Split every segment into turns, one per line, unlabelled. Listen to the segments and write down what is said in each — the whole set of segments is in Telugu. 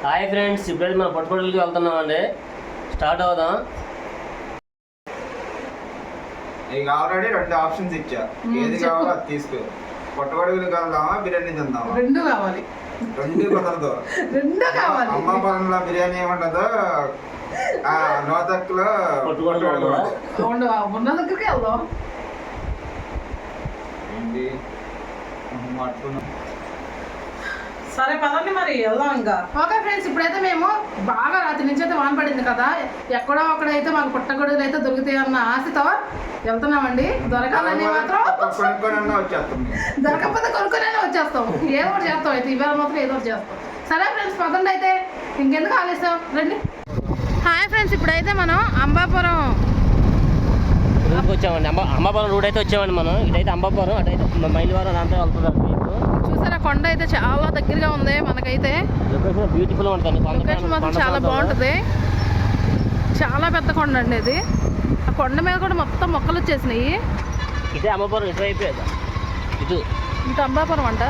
హాయ్ ఫ్రెండ్స్, ఇప్పుడైతే మనం పట్టుకోవడానికి వెళ్తున్నామండి. స్టార్ట్ అవుదాం.
నీకు ఆల్రెడీ 2 ఆప్షన్స్ ఇచ్చా, ఏది కావాలో అది తీసుకో. పట్టుకోవడానికి వెళ్దామా, బిర్యానీ తిందామా?
రెండు కావాలి.
రెండు కుదరదు.
రెండు కావాలి.
అమ్మాపురంలో బిర్యానీ ఏమంటదో నోతక్కులో
ఉన్న దగ్గరికి వెళ్దాం.
ఏంటి
సరే పదండి మరి వెళ్దాం ఇంకా. ఓకే ఫ్రెండ్స్, ఇప్పుడైతే మేము బాగా రాత్రి నుంచి అయితే వాన పడింది కదా, ఎక్కడో ఒకడైతే మాకు పుట్టగొడుగులు అయితే దొరుకుతాయి అన్న ఆశతో వెళ్తున్నామండి. దొరకాలని మాత్రం దొరకకపోతే కొనుక్కొనే వచ్చేస్తాం. ఏదో ఒకటి చేస్తాం అయితే, ఇవాళ మాత్రం ఏదో ఒకటి చేస్తాం. సరే ఫ్రెండ్స్ పదండి అయితే, ఇంకెందుకు ఆలస్యం రండి. హాయ్ ఫ్రెండ్స్, ఇప్పుడైతే మనం అంబాపురం
రూట్కి వచ్చామండి. అంబాపురం రూట్ అయితే వచ్చామండి మనం. ఇటైతే అంబాపురం, అటైతే మైలవరం దాంట్లో వెళ్తున్నారు.
చూసారా, కొండ అయితే చాలా దగ్గరగా ఉంది మనకైతే.
లొకేషన్ బ్యూటిఫుల్ ఉంటుంది.
లొకేషన్ మాత్రం చాలా బాగుంటుంది. చాలా పెద్ద కొండ అండి ఇది. ఆ కొండ మీద కూడా మొత్తం మొక్కలు వచ్చేసినాయి.
ఇదే అంబాపురం, ఇటు అయిపోయేది. ఇటు
అంబాపురం అంట.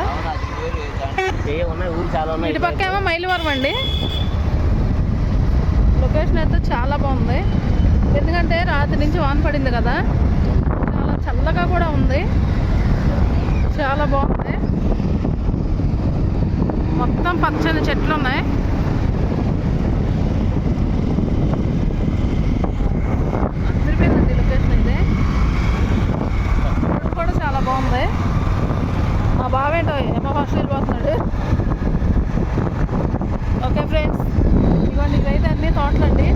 ఉన్నాయి, ఊరు చాలా ఉన్నాయి.
ఇటు పక్క ఏమో మైలవరం అండి. లొకేషన్ అయితే చాలా బాగుంది, ఎందుకంటే రాత్రి నుంచి వాన పడింది కదా, చాలా చల్లగా కూడా ఉంది. చాలా బాగుంది. మొత్తం పచ్చని చెట్లు ఉన్నాయి. అదిరిపోయిందండి లొకేషన్ అయితే. కూడా చాలా బాగుంది. మా బావేంటో ఏమో ఫస్ట్ వెళ్ళిపోతున్నాడు. ఓకే ఫ్రెండ్స్, ఇవ్వండి ఇవైతే అన్ని తోటలండి.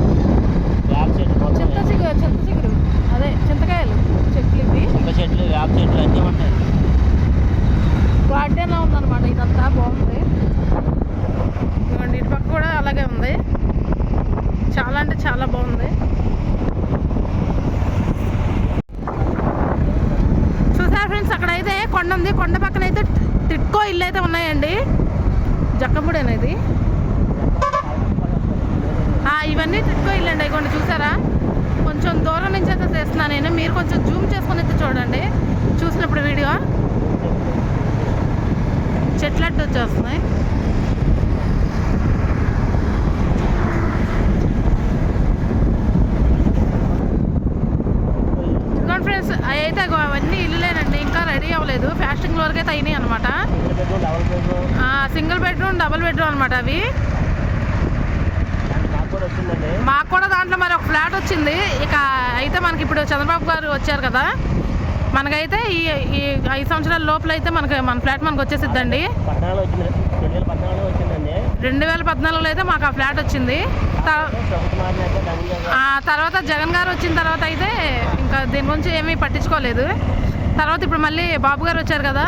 చింత చిగురు అదే చింతకాయలు చెట్లు, ఇవి
చింత చెట్లు, వేప చెట్లు అన్నీ ఉంటాయి.
గార్డెన్లా ఉందన్నమాట ఇదంతా. బాగుంది. ఇవ్వండి ఇటు పక్క కూడా అలాగే ఉంది. చాలా అంటే చాలా బాగుంది. చూసారా ఫ్రెండ్స్, అక్కడైతే కొండ ఉంది. కొండ పక్కన అయితే టిట్కో ఇల్లు అయితే ఉన్నాయండి. జక్కపూడి అనేది ఇవన్నీ టిట్కో ఇల్లు అండి. ఇవ్వండి చూసారా, కొంచెం దూరం నుంచి అయితే చేస్తున్నాను నేను. మీరు కొంచెం జూమ్ చేసుకుని అయితే చూడండి చూసినప్పుడు వీడియో. చెట్లట్టు వచ్చేస్తున్నాయి. ఇదిగోండి ఫ్రెండ్స్, అవి అయితే అవన్నీ ఇల్లులేనండి, ఇంకా రెడీ అవ్వలేదు. ఫాస్టింగ్ వరకు అయితే అయినాయి అనమాట. సింగిల్ బెడ్రూమ్, డబుల్ బెడ్రూమ్ అనమాట అవి. మాకు కూడా దాంట్లో మరి ఒక ఫ్లాట్ వచ్చింది. ఇక అయితే మనకి ఇప్పుడు చంద్రబాబు గారు వచ్చారు కదా, మనకైతే ఈ 5 సంవత్సరాల లోపల అయితే మన ఫ్లాట్ మనకు వచ్చేసిద్దండి. 2014లో అయితే మాకు ఆ ఫ్లాట్ వచ్చింది. తర్వాత జగన్ గారు వచ్చిన తర్వాత అయితే ఇంకా దీని గురించి ఏమీ పట్టించుకోలేదు. తర్వాత ఇప్పుడు మళ్ళీ బాబు గారు వచ్చారు కదా,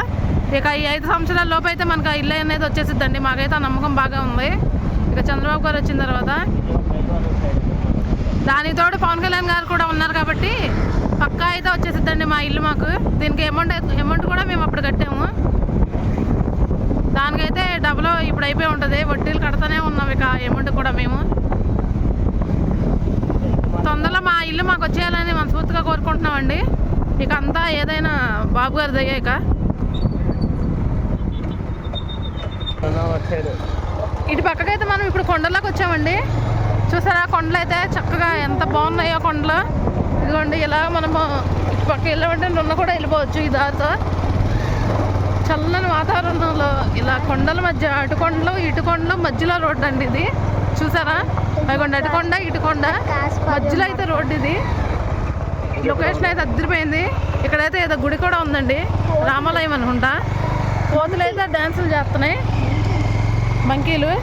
ఇక ఈ 5 సంవత్సరాల లోపు అయితే మనకు ఆ ఇల్లు అనేది వచ్చేసిద్దండి. మాకైతే ఆ నమ్మకం బాగా ఉంది. ఇక చంద్రబాబు గారు వచ్చిన తర్వాత దానితోడు పవన్ కళ్యాణ్ గారు కూడా ఉన్నారు కాబట్టి పక్కా అయితే వచ్చేసిద్దండి మా ఇల్లు మాకు. దీనికి అమౌంట్ కూడా మేము అప్పుడు కట్టాము. దానికైతే డబ్బులు ఇప్పుడు అయిపోయి ఉంటుంది. వడ్డీలు కడతానే ఉన్నాం ఇక అమౌంట్ కూడా మేము. తొందరలో మా ఇల్లు మాకు వచ్చేయాలని మనస్ఫూర్తిగా కోరుకుంటున్నామండి. ఇక అంతా ఏదైనా బాబు గారి దయ్యా. ఇక ఇటు పక్కకైతే మనం ఇప్పుడు కొండల్లోకి వచ్చామండి. చూసారా, కొండలు అయితే చక్కగా ఎంత బాగున్నాయో కొండలు. ఇదిగోండి ఇలా మనము ఇటు పక్క వెళ్ళమంటే నిన్న కూడా వెళ్ళిపోవచ్చు ఈ దారితో. చల్లని వాతావరణంలో ఇలా కొండల మధ్య, అటు కొండలు ఇటు కొండలు మధ్యలో రోడ్డు అండి ఇది. చూసారా, అదిగోండి అటుకొండ ఇటుకొండ మధ్యలో అయితే రోడ్డు ఇది. లొకేషన్ అయితే అదిరిపోయింది. ఇక్కడైతే ఏదో గుడి కూడా ఉందండి, రామాలయం అనుకుంటా. కోతులు అయితే డ్యాన్సులు చేస్తున్నాయి, మంకీలు.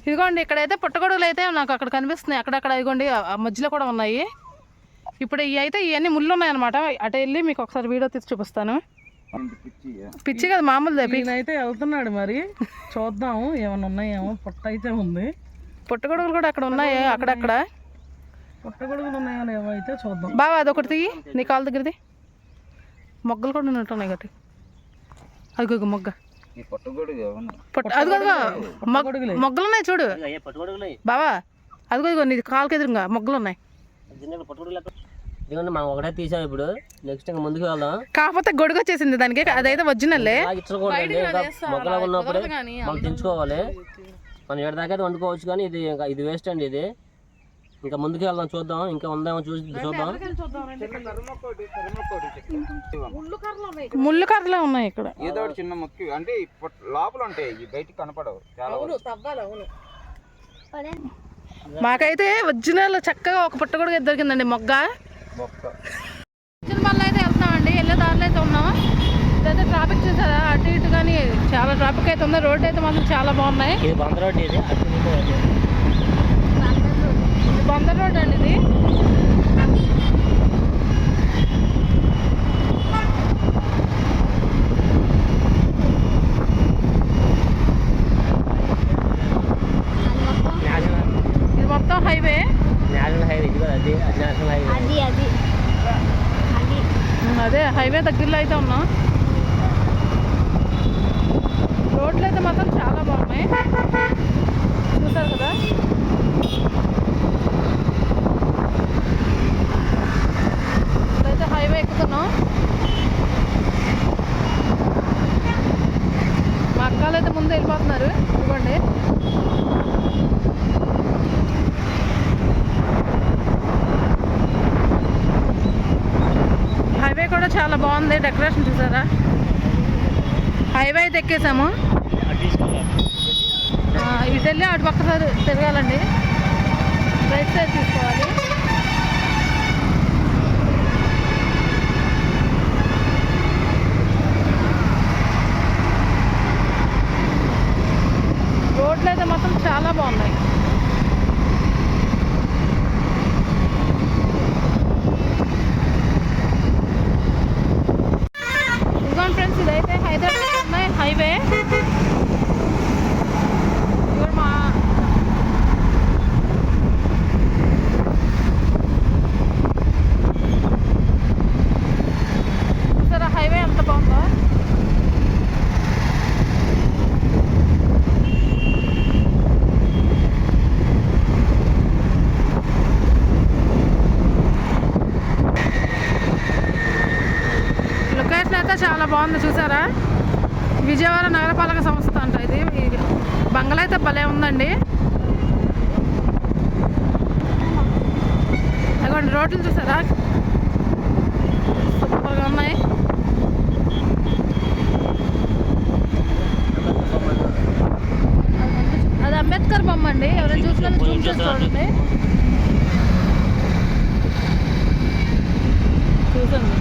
ఇదిగోండి ఇక్కడైతే పుట్టగొడుగులు అయితే నాకు అక్కడ కనిపిస్తున్నాయి. అక్కడక్కడ ఇదిగోండి ఆ మధ్యలో కూడా ఉన్నాయి. ఇప్పుడు ఇవి అయితే ఇవన్నీ ముళ్ళు ఉన్నాయన్నమాట. అటు వెళ్ళి మీకు ఒకసారి వీడియో తీసి చూపిస్తాను. పిచ్చి కదా, మామూలుదే.
అయితే వెళ్తున్నాడు, మరి చూద్దాము ఏమన్నా ఉన్నాయేమో. పుట్ట అయితే ఉంది.
పుట్టగొడుగులు కూడా అక్కడ ఉన్నాయి, అక్కడక్కడ
పుట్టగొడుగులు ఉన్నాయో ఏమో అయితే చూద్దాం.
బాగా అదొకటి తీయి, నీ కాళ్ళ దగ్గరది. మొగ్గలు కూడా ఉన్నట్టున్నాయి గట్టి. అదిగో మొగ్గ, మొగ్గలు ఉన్నాయి చూడు బావా. అదిగో ఇదిగో నీ కాళ్ళకి ఎదురుగా మొగ్గలు ఉన్నాయి.
ఇదిగోండి మనం ఒకటే తీసాం ఇప్పుడు. నెక్స్ట్ ఇంకా ముందుకు వెళ్దాం.
కాకపోతే గొడుగు వచ్చేసింది దానికి, అదైతే ఒరిజినల్.
ఇచ్చకూడదండి, మొక్కలా ఉన్నప్పుడు మనం తెంచుకోవాలి. మనం ఏడదాకా అయితే వండుకోవచ్చు, కానీ ఇది వేస్ట్ అండి. ఇది ఇంకా ముందుకు వెళ్దాం, చూద్దాం ఇంకా ఉందేమో చూద్దాం.
ముళ్ళు కర్రలే ఉన్నాయి ఇక్కడ.
ఏదో ఒకటి చిన్న మొక్క అంటే లోపల ఉంటాయి, బయటికి కనపడవు.
మాకైతే ఒరిజినల్ చక్కగా ఒక పుట్ట కూడా దొరికిందండి మొగ్గ. మళ్ళీ అయితే వెళ్తున్నామండి, వెళ్ళే దారిలో అయితే ఉన్నాం. ఇదైతే ట్రాఫిక్ చూసారా, అటు ఇటు కానీ చాలా ట్రాఫిక్ అయితే ఉంది. రోడ్డు అయితే మాత్రం చాలా బాగున్నాయి. బందర్ రోడ్ అండి ఇది. ఇది మొత్తం హైవే. అదే హైవే దగ్గరలో అయితే ఉన్నాం. రోడ్లు అయితే మాత్రం చాలా బాగున్నాయి, చూసారు కదా. ఇప్పుడైతే హైవే ఎక్కుతున్నాం. మా అక్కలు అయితే ముందు వెళ్ళిపోతున్నారు. ఇదిగోండి హైవే కూడా చాలా బాగుంది, డెకరేషన్ చూసారా. హైవే అయితే ఎక్కేసాము. ఇటు వెళ్ళి అటు పక్క తిరగాలండి, రైట్ సైడ్ తీసుకోవాలి. రోడ్లు అయితే మొత్తం చాలా బాగున్నాయి. ఇదిగోండి ఫ్రెండ్స్, ఇదైతే హైదరాబాద్ ఉన్నాయి హైవే. మా చూసారా హైవే ఎంత బాగుందో. లొకేషన్ అయితే చాలా బాగుంది చూసారా. విజయవాడ నగరపాలక సంస్థ అంట ఇది. బంగ్లా అయితే భలే ఉందండి. అదిగోండి రోడ్లు చూసారా, సూపర్గా ఉన్నాయి. అది అంబేద్కర్ బొమ్మ అండి, ఎవరైనా చూసుకొని చూడండి. చూసండి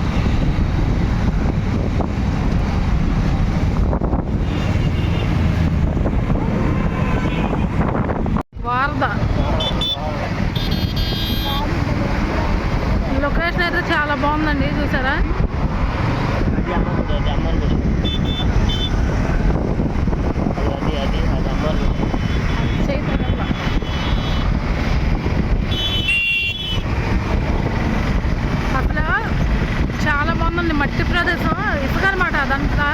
వారద. లొకేషన్ అయితే చాలా బాగుందండి చూసారా. అసలు చాలా బాగుందండి, మట్టి ప్రదేశం, ఇసుక అనమాట అదంతా.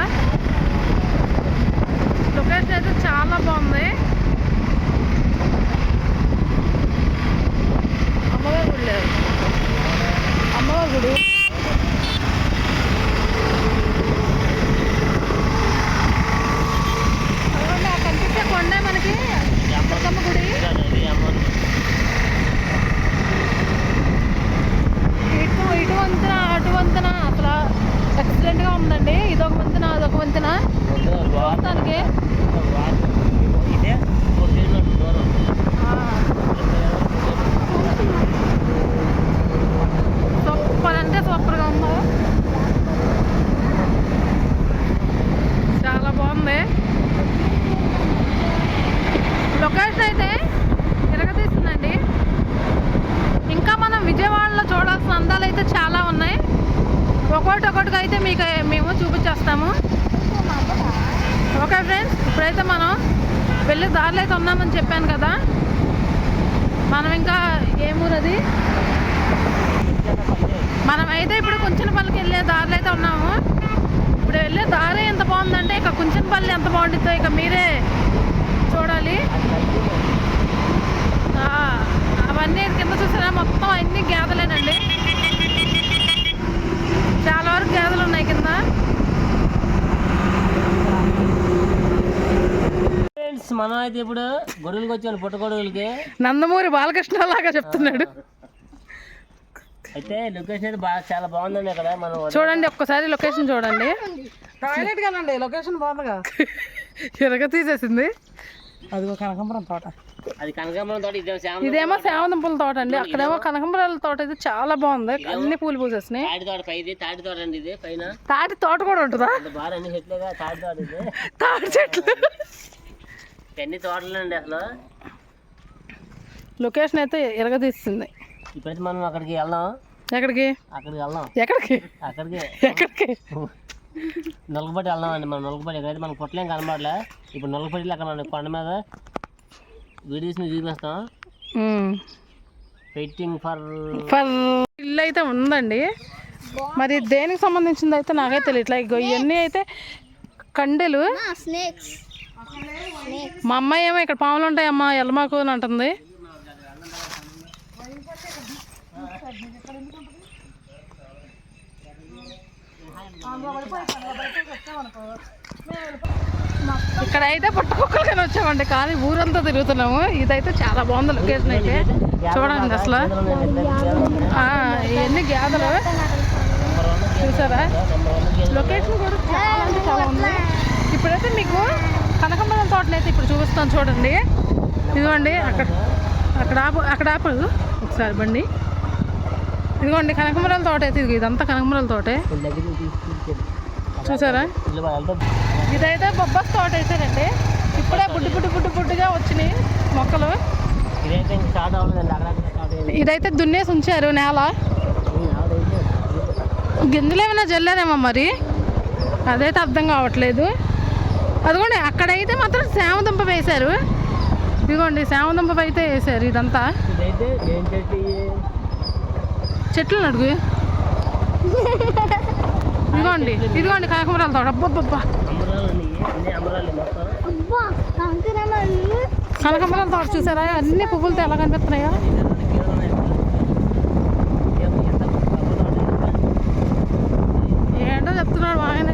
లొకేషన్ అయితే చాలా బాగుంది. అమ్మవారి గుడి లేదు, అమ్మవారి గుడి. కనిపించే కొండే మనకి అమ్మ గుడి. ఇటు వంతెన అటు వంతెన అసలు ఎక్సలెంట్గా ఉందండి. ఇదొక వంతెన అదొక వంతెన చూడటానికి. సూపర్ అంటే సూపర్గా ఉందో, చాలా బాగుంది. లొకేషన్ అయితే తిరగతీస్తుందండి. ఇంకా మనం విజయవాడలో చూడాల్సిన అందాలు అయితే చాలా ఉన్నాయి. ఒక్కొక్కటిగా అయితే మేము చూపించేస్తాము. ఓకే ఫ్రెండ్స్, ఇప్పుడైతే మనం వెళ్ళే దారిలో అయితే ఉన్నామని చెప్పాను కదా. మనం ఇంకా ఏమూరు అది, మనమైతే ఇప్పుడు కుంచనపల్లికి వెళ్ళే దారిలో అయితే ఉన్నాము. ఇప్పుడు వెళ్ళే దారి ఎంత బాగుందంటే ఇక కుంచనపల్లి ఎంత బాగుంటుందో ఇక మీరే చూడాలి. అవన్నీ కింద చూసారా, మొత్తం అన్ని గేదలేనండి.
మనం అయితే ఇప్పుడు గొడుగులకి వచ్చాను, పుట్ట గొడుగులకి.
నందమూరి బాలకృష్ణ లాగా చెప్తున్నాడు.
అయితే లొకేషన్ అయితే చాలా బాగుందండి ఇక్కడ. మనం
చూడండి ఒక్కసారి లొకేషన్ చూడండి.
టాయిలెట్ కానండి, లొకేషన్ బాగుందిగా.
ఎరగ తీసేసింది.
అదిగో కనకాంబరం తోట.
అది కనకాంబరం తోట,
ఇదేమో సేవదంపుల తోట అండి. అక్కడేమో కనకాంబరాల తోట అయితే చాలా బాగుంది, అన్ని పూలు పూసేసినాయి.
తాటి తోట పైది, తాటి తోట అండి ఇది పైన.
తాటి తోట కూడా ఉంటుందా?
బాగా అన్ని చెట్లుగా తాటి తోట ఇది.
తాటి చెట్లు
ఎన్ని తోటలు అండి అసలు.
లొకేషన్ అయితే ఎరగదీస్తుంది.
ఇప్పుడైతే మనం అక్కడికి వెళ్దాం.
ఎక్కడికి?
అక్కడికి వెళ్దాం.
ఎక్కడికి?
ఎక్కడికి నొలగపట్టి వెళ్దాం అండి. మనం నొలగపట్టి ఎక్కడైతే మనకు పొట్టలేం కనబడలే. ఇప్పుడు నొలగపట్టిలో అక్కడ మన కొండ మీద వీడియోస్ చూపిస్తాం. వెయిటింగ్ ఫర్
ఇల్లు అయితే ఉందండి. మరి దేనికి సంబంధించింది అయితే నాకైతే తెలియట్లే. ఇవన్నీ అయితే కండెలు. మా అమ్మాయి ఏమో ఇక్కడ పాములు ఉంటాయమ్మా ఎల్లమాకు అని అంటుంది. ఇక్కడ అయితే పుట్టకుక్కలకని వచ్చామండి, కానీ ఊరంతా తిరుగుతున్నాము. ఇదైతే చాలా బాగుంది లొకేషన్ అయితే. చూడండి అసలు ఇవన్నీ గేదెలు చూసారా. లొకేషన్ కూడా చాలా అంటే చాలా ఉంది. ఇప్పుడైతే మీకు కనకాంబరం తోటలు అయితే ఇప్పుడు చూపిస్తాను చూడండి. ఇదిగోండి అక్కడ ఆపు ఒకసారి బండి. ఇదిగోండి కనకాంబరాల తోట అయితే ఇదంతా కనకాంబరాల తోటే చూసారా. ఇదైతే బొబ్బాస్ తోట వేసారండి. ఇప్పుడే బుడ్డుగా వచ్చినాయి మొక్కలు. ఇదైతే దున్నేసి ఉంచారు నేల. గింజలు ఏమైనా జల్లారేమో మరి, అదైతే అర్థం కావట్లేదు. అదిగోండి అక్కడైతే మాత్రం సేమదుంప వేశారు. ఇదిగోండి సేమదుంప అయితే వేసారు. ఇదంతా చెట్లు అడుగు. ఇదిగోండి కనకాంబరాల తోట. అబ్బబ్బబ్బా కనకాంబరాల తోట చూసారా, అన్ని పువ్వులతో ఎలా కనిపిస్తున్నాయో. ఏంటో చెప్తున్నాడు ఆయన.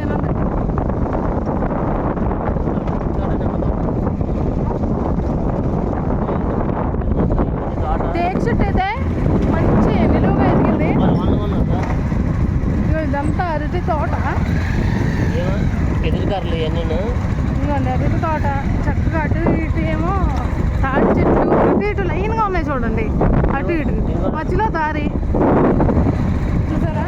టేక్ చెట్టు అయితే మంచి నిలువుగా ఎదిగింది. ఇదంతా అరటి తోట.
ఎదురుకారులు
ఇదిగోండి అరటి తోట చక్కగా. అటు ఇటు ఏమో తాటి చెట్లు, అటు ఇటు లైన్గా ఉన్నాయి చూడండి. అటు ఇటు మధ్యలో దారి చూసారా.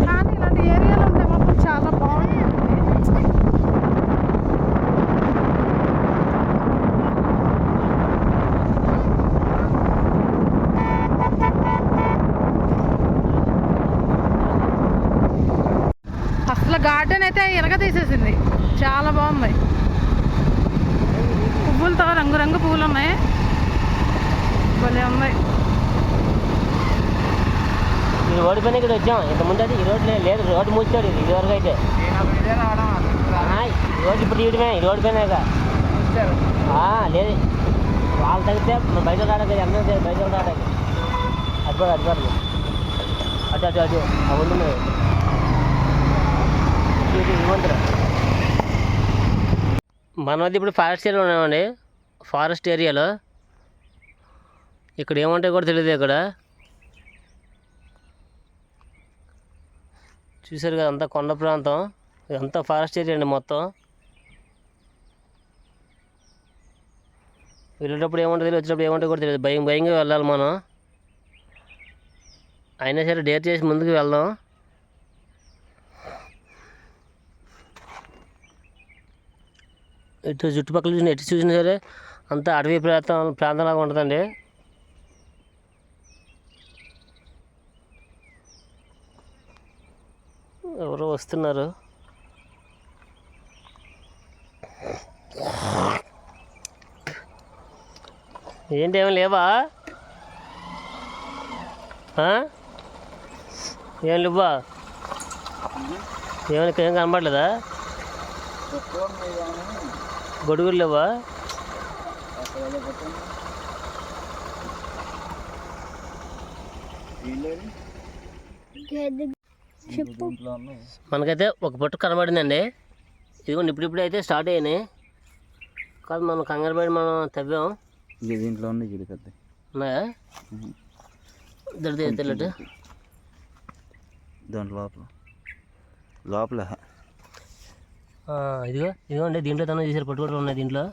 కానీ ఇలాంటి ఏరియాలో ఉంటే మాత్రం చాలా బాగుంటుంది. అసలు గార్డెన్ అయితే ఎరగదీసేసింది, చాలా బాగుంది. పువ్వులతో రంగురంగు పువ్వులు ఉన్నాయి, భలే ఉన్నాయి.
ఈ రోడ్డు పైన ఇక్కడ వచ్చాం. ఇంతకుముందు అయితే ఈ రోడ్డు లేదు, రోడ్డు మూసాడు ఇది ఇదివరకు అయితే. రోడ్డు ఇప్పుడు తీయడమే ఈ రోడ్డు పైన లేదు. వాళ్ళు తగ్గితే బయట రావడానికి అందరూ బయట రావడానికి అది కూడా అటు అటు అవి ఉంటుంది. మనది ఇప్పుడు ఫారెస్ట్ ఏరియా ఉన్నామండి. ఫారెస్ట్ ఏరియాలో ఇక్కడ ఏముంటాయో కూడా తెలియదు. ఇక్కడ చూసారు కదా, అంతా కొండ ప్రాంతం, ఇదంతా ఫారెస్ట్ ఏరియా అండి మొత్తం. వెళ్ళేటప్పుడు ఏముంటుంది తెలియదు, వచ్చేటప్పుడు ఏముంటుందో కూడా తెలియదు. భయంగా వెళ్ళాలి మనం. అయినా సరే డేర్ చేసి ముందుకు వెళ్దాం. ఇటు చుట్టుపక్కల చూసిన ఎటు చూసినా సరే అంతా అడవి ప్రాంతంలాగా ఉంటుందండి. ఎవరో వస్తున్నారు. ఏంటి ఏమి లేవా? ఏం లేవా? ఏమైనా ఏం కనబడలేదా? గొడుగులు లేవా? మనకైతే ఒక పొట్టు కనబడిందండి. ఇదిగోండి ఇప్పుడిప్పుడే అయితే స్టార్ట్ అయ్యాయి. కాదు మనం కంగారు పడి మనం తవ్వాం.
దీంట్లో ఉంది గిడి పెద్ద
ఉన్నాయా తెలియట్టు
దాంట్లో లోపల
ఇదిగోండి దీంట్లో తన చేశారు పట్టుబట్టలు ఉన్నాయి దీంట్లో.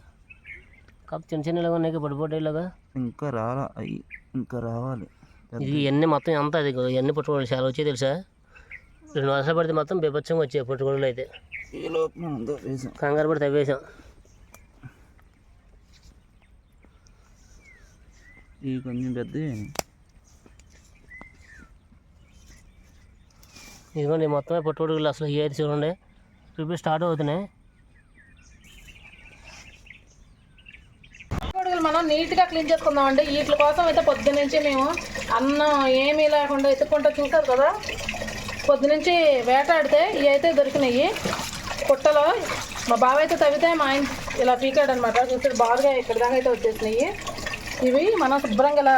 కాకపోతే చిన్న చిన్నలాగా ఉన్నాయి పట్టుబట్టేలాగా.
ఇంకా రావాలి.
ఇది ఇవన్నీ మొత్తం ఎంత అది ఇవన్నీ పట్టుకోవడం చాలా వచ్చాయి తెలుసా. 2 వర్షాలు పడితే మొత్తం బీభత్సంగా వచ్చాయి పట్టుకోవడం అయితే. కంగారు పడి తవ్వేసాం.
ఇవి కొంచెం పెద్ద.
ఇదిగోండి మొత్తమే పట్టుకోవడం అసలు ఈ అయితే చూడండి ఇప్పుడు స్టార్ట్ అవుతున్నాయి.
మనం నీట్గా క్లీన్ చేసుకుందామండి. వీటి కోసం అయితే పొద్దునుంచి మేము అన్నం ఏమీ లేకుండా ఎత్తుకుంటూ చూసారు కదా. పొద్దునుంచి వేటాడితే ఇవి అయితే దొరికినాయి పుట్టలో. మా బావ అయితే తవ్వితే మా ఆయన ఇలా పీకాడు అనమాట. చూసాడు బాగా ఇక్కడ దాకా అయితే వచ్చేసినాయి. ఇవి మనం శుభ్రంగా ఇలా